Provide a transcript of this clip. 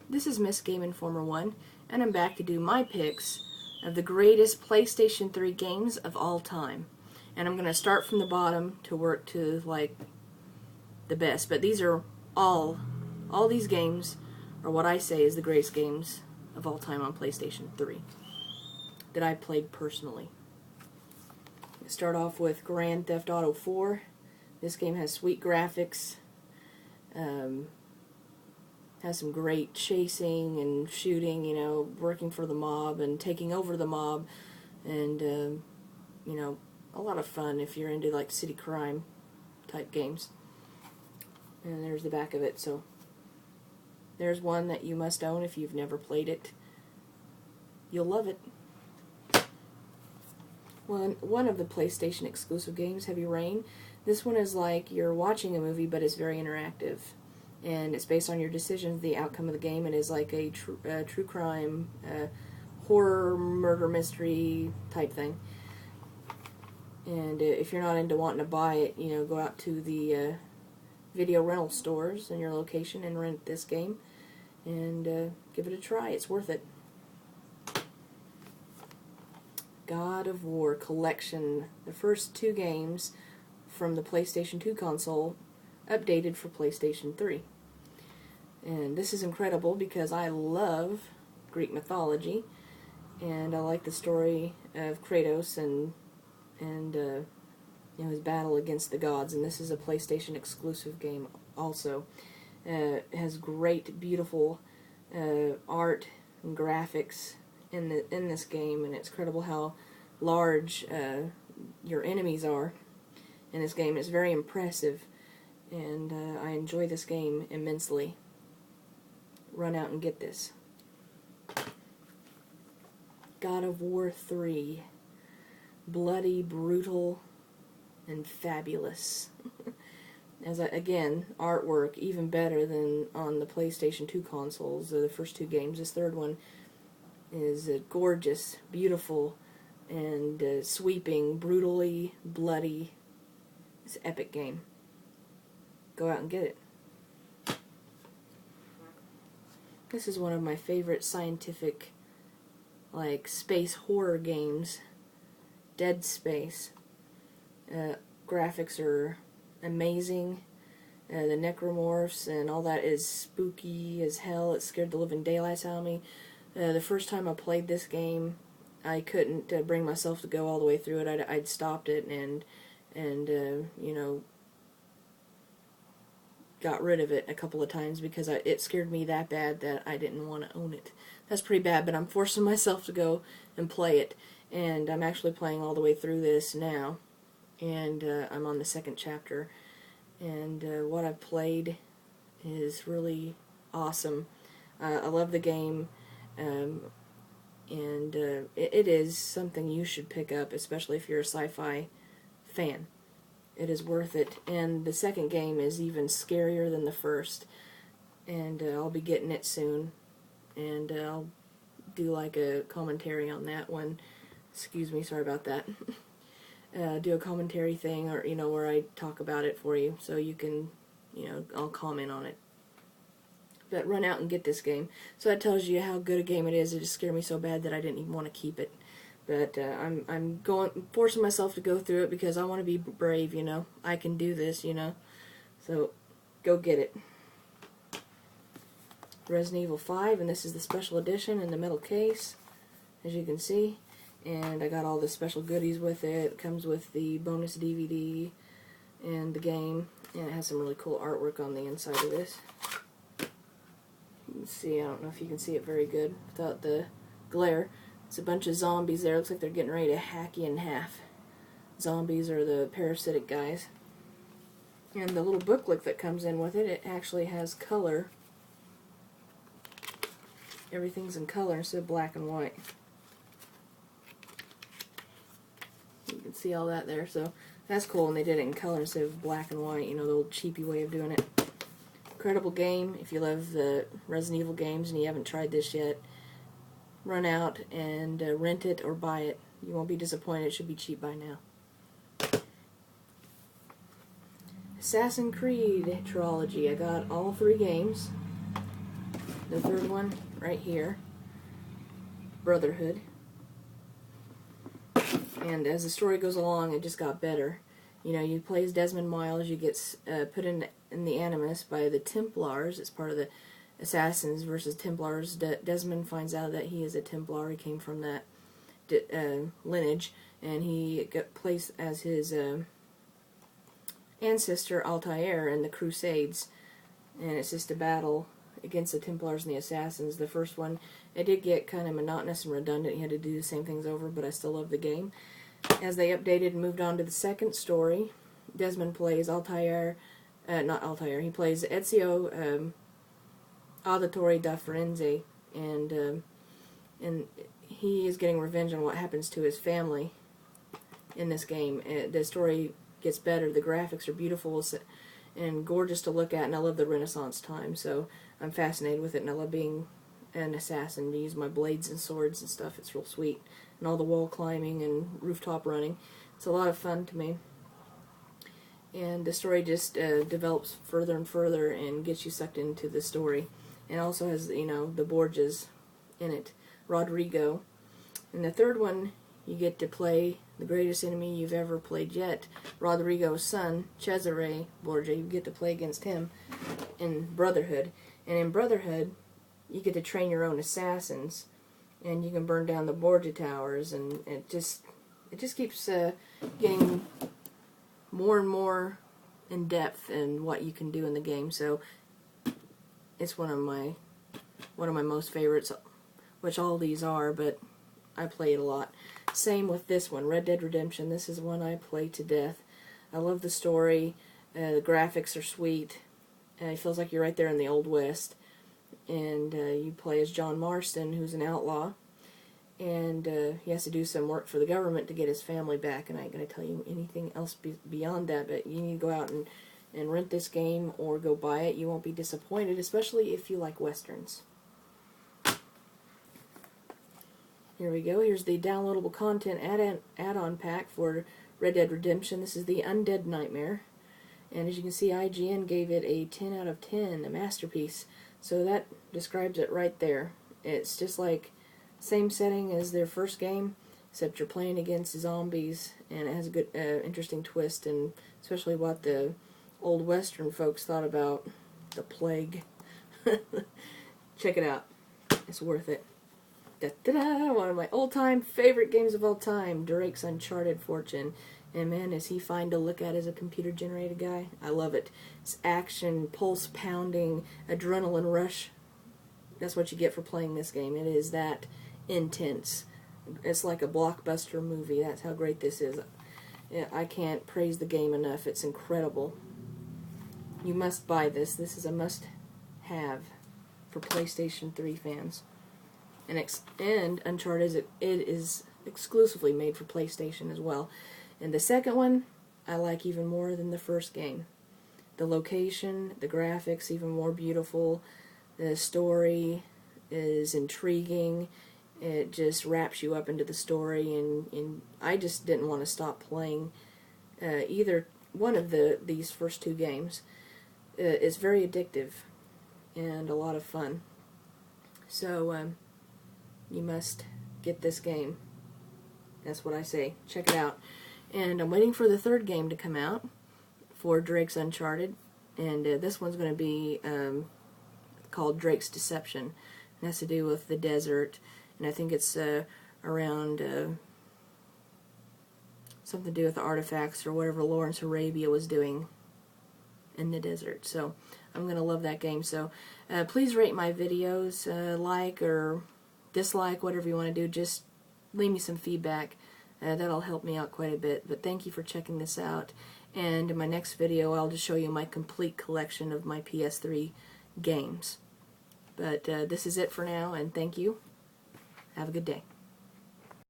This is Miss Game Informer 1, and I'm back to do my picks of the greatest PlayStation 3 games of all time. And I'm going to start from the bottom to work to, like, the best. But these are all these games are what I say is the greatest games of all time on PlayStation 3 that I played personally. Start off with Grand Theft Auto 4. This game has sweet graphics, has some great chasing and shooting, you know, working for the mob and taking over the mob, and, you know, a lot of fun if you're into, like, city crime type games. And there's the back of it, so there's one that you must own if you've never played it. You'll love it. One of the PlayStation exclusive games, Heavy Rain. This one is like you're watching a movie, but it's very interactive. And it's based on your decisions, the outcome of the game. It is like a true crime, horror, murder, mystery type thing. And if you're not into wanting to buy it, you know, go out to the video rental stores in your location and rent this game. And give it a try. It's worth it. God of War Collection, the first two games from the PlayStation 2 console, updated for PlayStation 3. And this is incredible because I love Greek mythology, and I like the story of Kratos and you know, his battle against the gods. And this is a PlayStation exclusive game also. It has great, beautiful art and graphics in this game, and it's incredible how large your enemies are in this game. It's very impressive, and I enjoy this game immensely. Run out and get this. God of War 3. Bloody, brutal, and fabulous. Again, artwork even better than on the PlayStation 2 consoles, the first two games. This third one is gorgeous, beautiful, and sweeping, brutally bloody. It's an epic game. Go out and get it. This is one of my favorite scientific, like, space horror games. Dead Space. Graphics are amazing. The necromorphs and all that is spooky as hell. It scared the living daylights out of me. The first time I played this game, I couldn't bring myself to go all the way through it. I'd stopped it and you know, got rid of it a couple of times because it scared me that bad that I didn't want to own it. That's pretty bad, but I'm forcing myself to go and play it. And I'm actually playing all the way through this now. And I'm on the second chapter. And what I've played is really awesome. I love the game. It is something you should pick up, especially if you're a sci-fi fan. It is worth it. And the second game is even scarier than the first. And I'll be getting it soon. And I'll do like a commentary on that one. Excuse me, sorry about that. Do a commentary thing, or, you know, where I talk about it for you, so you can, you know, I'll comment on it. But run out and get this game. So that tells you how good a game it is. It just scared me so bad that I didn't even want to keep it. But I'm forcing myself to go through it because I want to be brave, you know. I can do this, you know. So go get it. Resident Evil 5, and this is the special edition in the metal case, as you can see. And I got all the special goodies with it. It comes with the bonus DVD and the game. And it has some really cool artwork on the inside of this. You can see, I don't know if you can see it very good without the glare. It's a bunch of zombies there. Looks like they're getting ready to hack you in half. Zombies are the parasitic guys. And the little booklet that comes in with it, it actually has color. Everything's in color instead of black and white. You can see all that there, so that's cool, and they did it in color instead of black and white, you know, the old cheapy way of doing it. Incredible game. If you love the Resident Evil games and you haven't tried this yet, run out and rent it or buy it. You won't be disappointed. It should be cheap by now. Assassin's Creed trilogy. I got all 3 games. the third one right here, Brotherhood. And as the story goes along, it just got better. You know, you play as Desmond Miles, you get put in the Animus by the Templars. It's part of the Assassins versus Templars. Desmond finds out that he is a Templar. He came from that lineage, and he got placed as his ancestor Altair in the Crusades. And it's just a battle against the Templars and the Assassins. The first one, it did get kind of monotonous and redundant. You had to do the same things over, but I still love the game. As they updated and moved on to the second story, Desmond plays Altair, not Altair, he plays Ezio Auditore da Firenze, and he is getting revenge on what happens to his family in this game. The story gets better, the graphics are beautiful and gorgeous to look at, and I love the Renaissance time, so I'm fascinated with it, and I love being an assassin, to use my blades and swords and stuff. It's real sweet. And all the wall climbing and rooftop running. It's a lot of fun to me. And the story just develops further and further and gets you sucked into the story. And also has, you know, the Borgias in it. Rodrigo. And the third one, you get to play the greatest enemy you've ever played yet. Rodrigo's son, Cesare Borgia. You get to play against him in Brotherhood. And in Brotherhood, you get to train your own assassins, and you can burn down the Borgia towers, and it just keeps getting more and more in depth in what you can do in the game. So it's one of my most favorites, which all these are, but I play it a lot. Same with this one, Red Dead Redemption. This is one I play to death. I love the story. The graphics are sweet. It feels like you're right there in the Old West. And you play as John Marston, who's an outlaw, and he has to do some work for the government to get his family back. And I ain't going to tell you anything else beyond that, but you need to go out and rent this game or go buy it. You won't be disappointed, especially if you like westerns. Here we go. Here's the downloadable content add-on pack for Red Dead Redemption. This is the Undead Nightmare, and as you can see, IGN gave it a 10 out of 10, a masterpiece. So that describes it right there. It's just like same setting as their first game, except you're playing against zombies, and it has a good, interesting twist, and especially what the old Western folks thought about the plague. Check it out. It's worth it. Da-da-da! One of my all-time favorite games of all time, Drake's Uncharted Fortune. And man, is he fine to look at as a computer-generated guy? I love it. It's action, pulse-pounding, adrenaline rush. That's what you get for playing this game. It is that intense. It's like a blockbuster movie. That's how great this is. I can't praise the game enough. It's incredible. You must buy this. This is a must-have for PlayStation 3 fans. And Uncharted is exclusively made for PlayStation as well. And the second one, I like even more than the first game. The location, the graphics, even more beautiful. The story is intriguing. It just wraps you up into the story, and I just didn't want to stop playing either one of these first two games. It's very addictive and a lot of fun. So you must get this game. That's what I say. Check it out. And I'm waiting for the third game to come out for Drake's Uncharted, and this one's going to be called Drake's Deception. It has to do with the desert, and I think it's around something to do with the artifacts or whatever Lawrence Arabia was doing in the desert. So I'm going to love that game. So please rate my videos, like or dislike, whatever you want to do. Just leave me some feedback. That'll help me out quite a bit. But thank you for checking this out. And in my next video, I'll just show you my complete collection of my PS3 games. But this is it for now, and thank you. Have a good day.